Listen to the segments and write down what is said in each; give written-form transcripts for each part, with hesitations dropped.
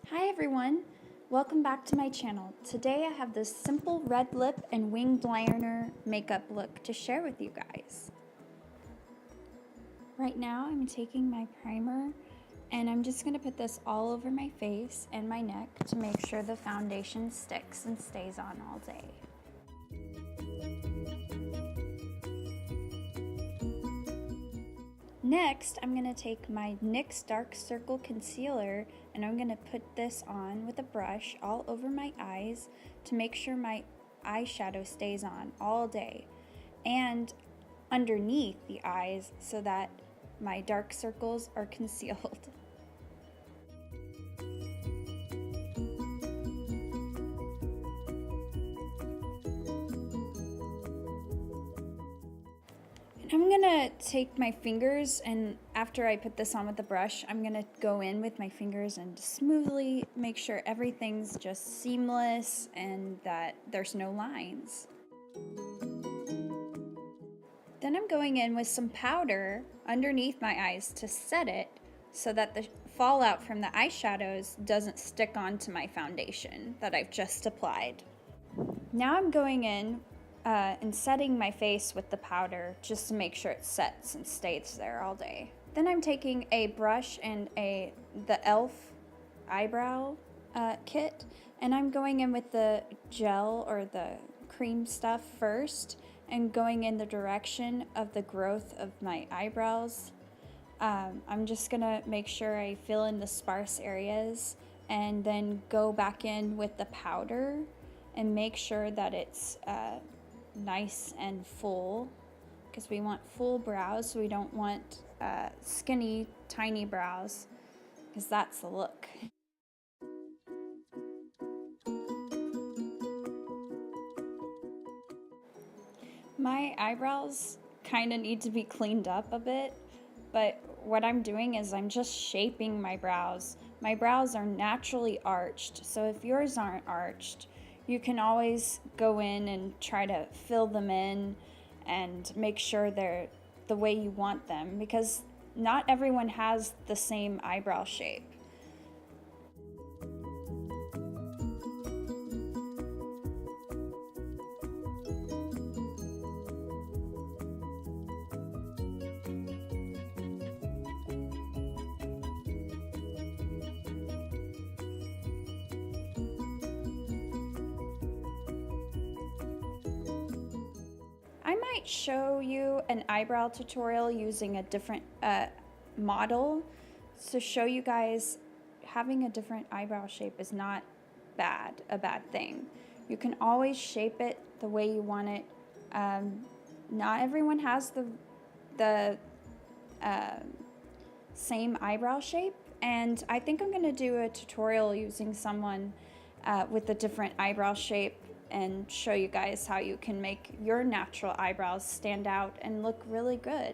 Hi everyone, welcome back to my channel. Today I have this simple red lip and winged liner makeup look to share with you guys. Right now I'm taking my primer and I'm just going to put this all over my face and my neck to make sure the foundation sticks and stays on all day. Next, I'm going to take my NYX Dark Circle Concealer and I'm going to put this on with a brush all over my eyes to make sure my eyeshadow stays on all day and underneath the eyes so that my dark circles are concealed. I'm gonna take my fingers, and after I put this on with the brush, I'm gonna go in with my fingers and smoothly make sure everything's just seamless and that there's no lines. Then I'm going in with some powder underneath my eyes to set it so that the fallout from the eyeshadows doesn't stick onto my foundation that I've just applied. Now I'm going in and setting my face with the powder just to make sure it sets and stays there all day. Then I'm taking a brush and the e.l.f. eyebrow kit, and I'm going in with the gel or the cream stuff first and going in the direction of the growth of my eyebrows. I'm just gonna make sure I fill in the sparse areas and then go back in with the powder and make sure that it's nice and full, because we want full brows, so we don't want skinny, tiny brows, because that's the look. My eyebrows kind of need to be cleaned up a bit, but what I'm doing is I'm just shaping my brows. My brows are naturally arched, so if yours aren't arched, you can always go in and try to fill them in and make sure they're the way you want them, because not everyone has the same eyebrow shape. I might show you an eyebrow tutorial using a different model to show you guys having a different eyebrow shape is not a bad thing. You can always shape it the way you want it. Not everyone has the same eyebrow shape, and I think I'm going to do a tutorial using someone with a different eyebrow shape and show you guys how you can make your natural eyebrows stand out and look really good.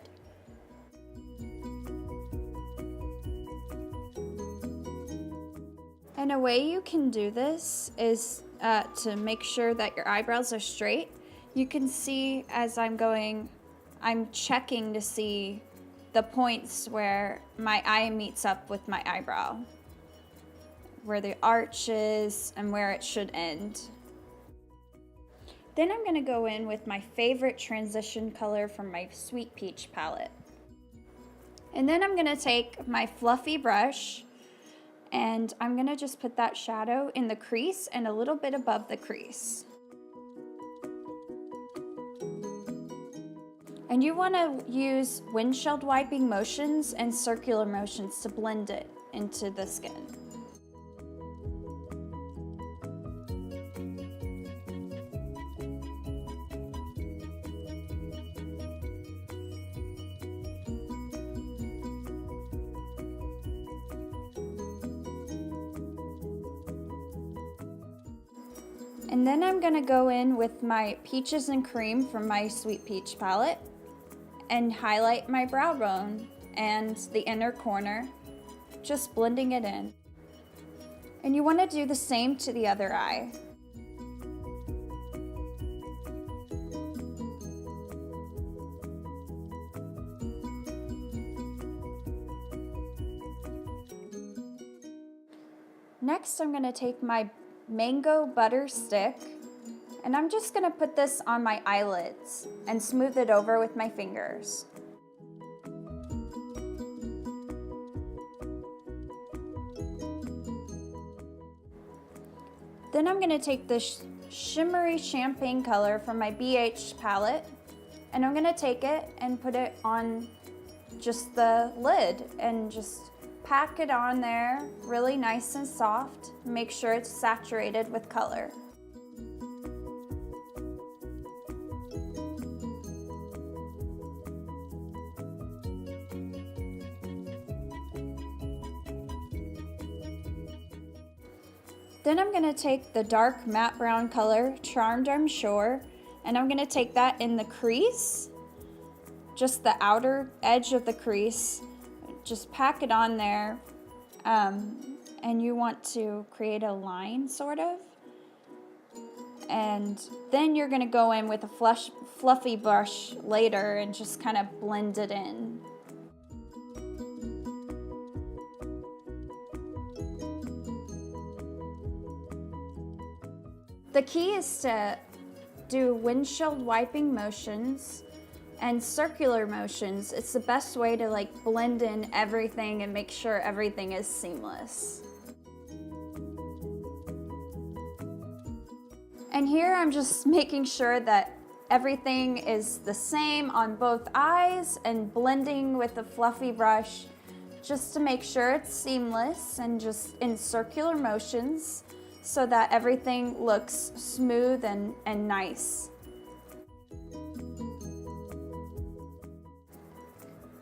And a way you can do this is to make sure that your eyebrows are straight. You can see as I'm going, I'm checking to see the points where my eye meets up with my eyebrow, where the arch is and where it should end. Then I'm going to go in with my favorite transition color from my Sweet Peach palette. And then I'm going to take my fluffy brush and I'm going to just put that shadow in the crease and a little bit above the crease. And you want to use windshield wiping motions and circular motions to blend it into the skin. And then I'm going to go in with my Peaches and Cream from my Sweet Peach palette and highlight my brow bone and the inner corner, just blending it in. And you want to do the same to the other eye. Next, I'm going to take my mango butter stick, and I'm just going to put this on my eyelids and smooth it over with my fingers. Then I'm going to take this shimmery champagne color from my BH palette, and I'm going to take it and put it on just the lid and just pack it on there really nice and soft. Make sure it's saturated with color. Then I'm going to take the dark matte brown color, Charmed I'm Sure, and I'm going to take that in the crease, just the outer edge of the crease. Just pack it on there, and you want to create a line, sort of. And then you're going to go in with a fluffy brush later and just kind of blend it in. The key is to do windshield wiping motions and circular motions. It's the best way to like blend in everything and make sure everything is seamless. And here I'm just making sure that everything is the same on both eyes and blending with a fluffy brush just to make sure it's seamless and just in circular motions, so that everything looks smooth and nice.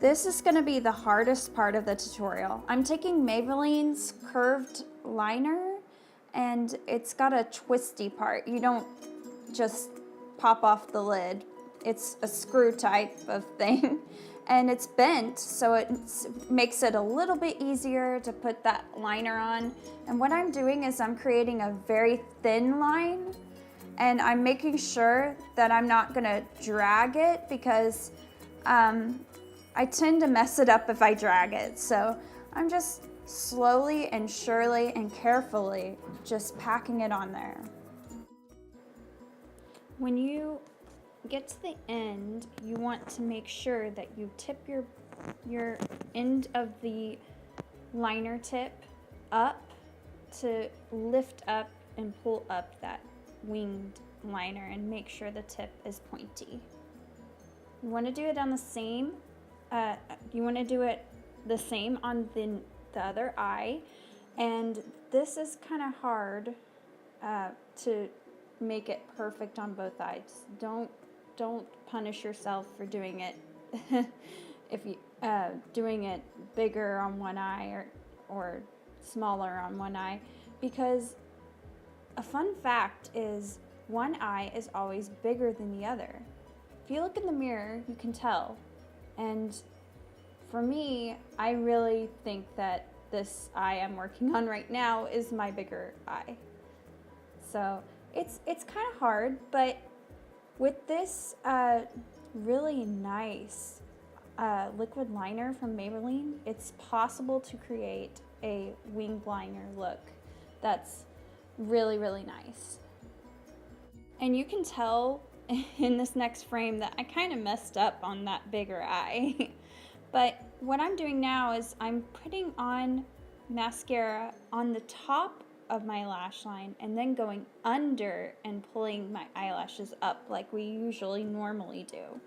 This is going to be the hardest part of the tutorial. I'm taking Maybelline's curved liner, and it's got a twisty part. You don't just pop off the lid. It's a screw type of thing, and it's bent, so it makes it a little bit easier to put that liner on. And what I'm doing is I'm creating a very thin line, and I'm making sure that I'm not gonna drag it, because I tend to mess it up if I drag it. So I'm just slowly and surely and carefully just packing it on there. When you get to the end, you want to make sure that you tip your end of the liner tip up to lift up and pull up that winged liner and make sure the tip is pointy. You want to do it on the same, on the other eye, and this is kind of hard to make it perfect on both eyes. Don't punish yourself for doing it if you doing it bigger on one eye or smaller on one eye, because a fun fact is one eye is always bigger than the other. If you look in the mirror, you can tell. And for me, I really think that this eye I'm working on right now is my bigger eye. So it's kind of hard, but with this really nice liquid liner from Maybelline, it's possible to create a winged liner look that's really, really nice. And you can tell in this next frame that I kind of messed up on that bigger eye. But what I'm doing now is I'm putting on mascara on the top of my lash line and then going under and pulling my eyelashes up like we usually normally do.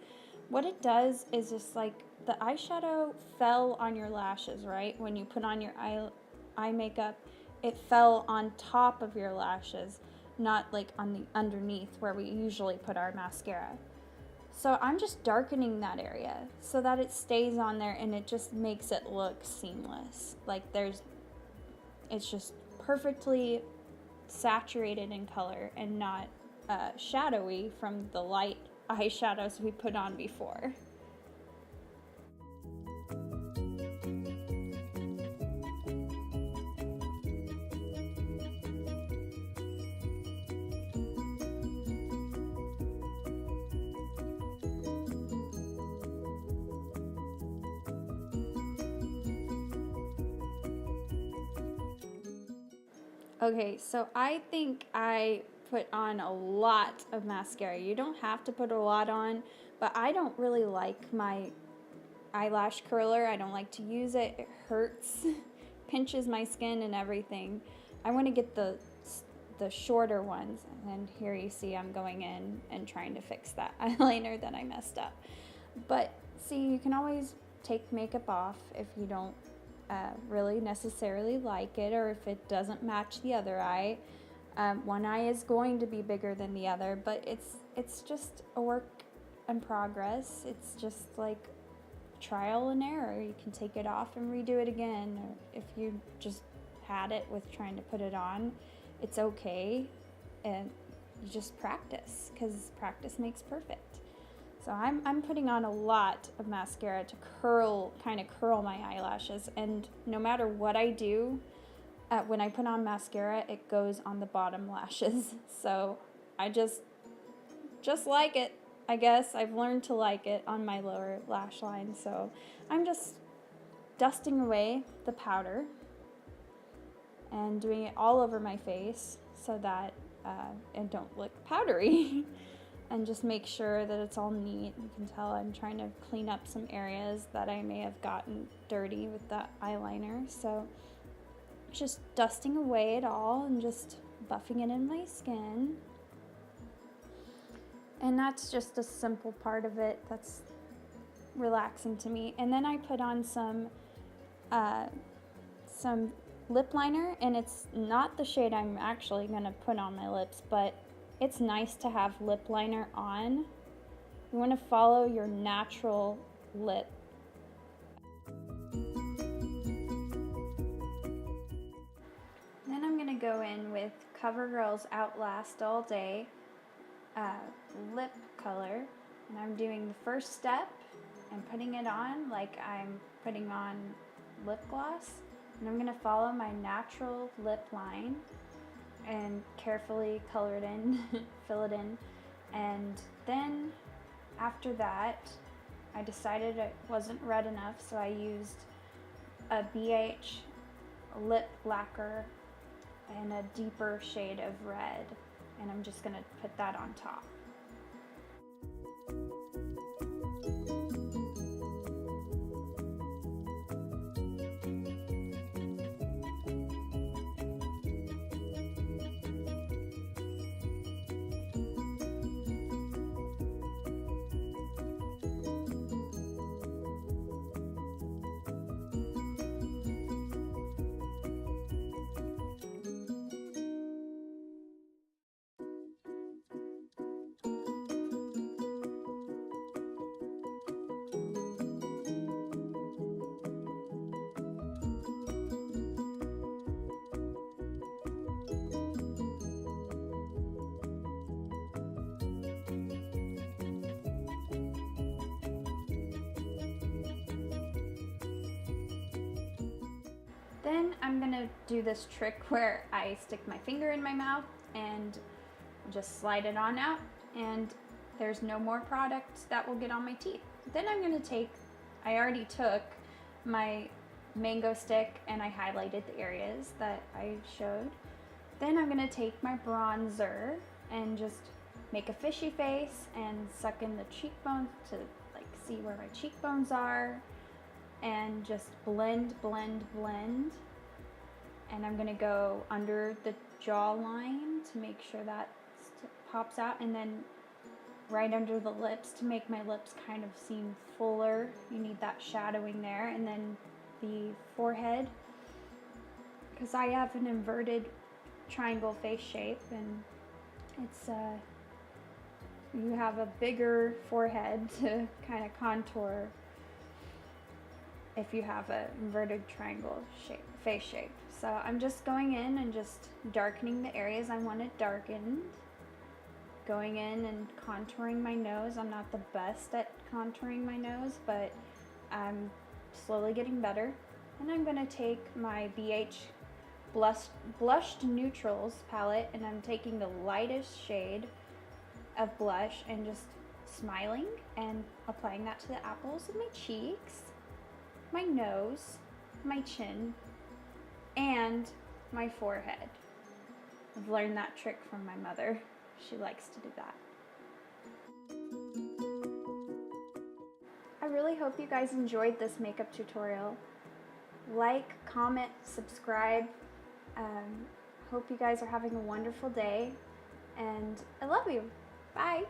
What it does is just like the eyeshadow fell on your lashes, right? When you put on your eye makeup, it fell on top of your lashes, not like on the underneath where we usually put our mascara. So I'm just darkening that area so that it stays on there and it just makes it look seamless. Like it's just perfectly saturated in color and not shadowy from the light eyeshadows we put on before. Okay, so I think I put on a lot of mascara. You don't have to put a lot on, but I don't really like my eyelash curler. I don't like to use it. It hurts, pinches my skin and everything. I want to get the shorter ones, and here you see I'm going in and trying to fix that eyeliner that I messed up. But see, you can always take makeup off if you don't really necessarily like it, or if it doesn't match the other eye. One eye is going to be bigger than the other, but it's just a work in progress. It's just like trial and error. You can take it off and redo it again, or if you just had it with trying to put it on, it's okay, and you just practice, because practice makes perfect. So I'm putting on a lot of mascara to kind of curl my eyelashes, and no matter what I do, when I put on mascara, it goes on the bottom lashes. So I just like it. I guess I've learned to like it on my lower lash line. So I'm just dusting away the powder and doing it all over my face so that it don't look powdery. And just make sure that it's all neat. You can tell I'm trying to clean up some areas that I may have gotten dirty with that eyeliner. So just dusting away it all and just buffing it in my skin. And that's just a simple part of it that's relaxing to me. And then I put on some lip liner, and it's not the shade I'm actually gonna put on my lips, but it's nice to have lip liner on. You want to follow your natural lip. Then I'm going to go in with CoverGirl's Outlast All Day lip color. And I'm doing the first step and putting it on like I'm putting on lip gloss. And I'm going to follow my natural lip line and carefully color it in, fill it in. And then after that, I decided it wasn't red enough, so I used a BH lip lacquer in a deeper shade of red, and I'm just gonna put that on top. Then I'm gonna do this trick where I stick my finger in my mouth and just slide it on out, and there's no more product that will get on my teeth. Then I'm gonna I already took my mango stick and I highlighted the areas that I showed. Then I'm gonna take my bronzer and just make a fishy face and suck in the cheekbones to like see where my cheekbones are, and just blend, blend, blend. And I'm gonna go under the jawline to make sure that pops out, and then right under the lips to make my lips kind of seem fuller. You need that shadowing there. And then the forehead, because I have an inverted triangle face shape, and it's you have a bigger forehead to kind of contour if you have an inverted triangle face shape. So I'm just going in and just darkening the areas I want it darkened. Going in and contouring my nose. I'm not the best at contouring my nose, but I'm slowly getting better. And I'm gonna take my BH Blushed Neutrals palette, and I'm taking the lightest shade of blush and just smiling and applying that to the apples of my cheeks, my nose, my chin, and my forehead. I've learned that trick from my mother. She likes to do that. I really hope you guys enjoyed this makeup tutorial. Like, comment, subscribe. Hope you guys are having a wonderful day, and I love you. Bye.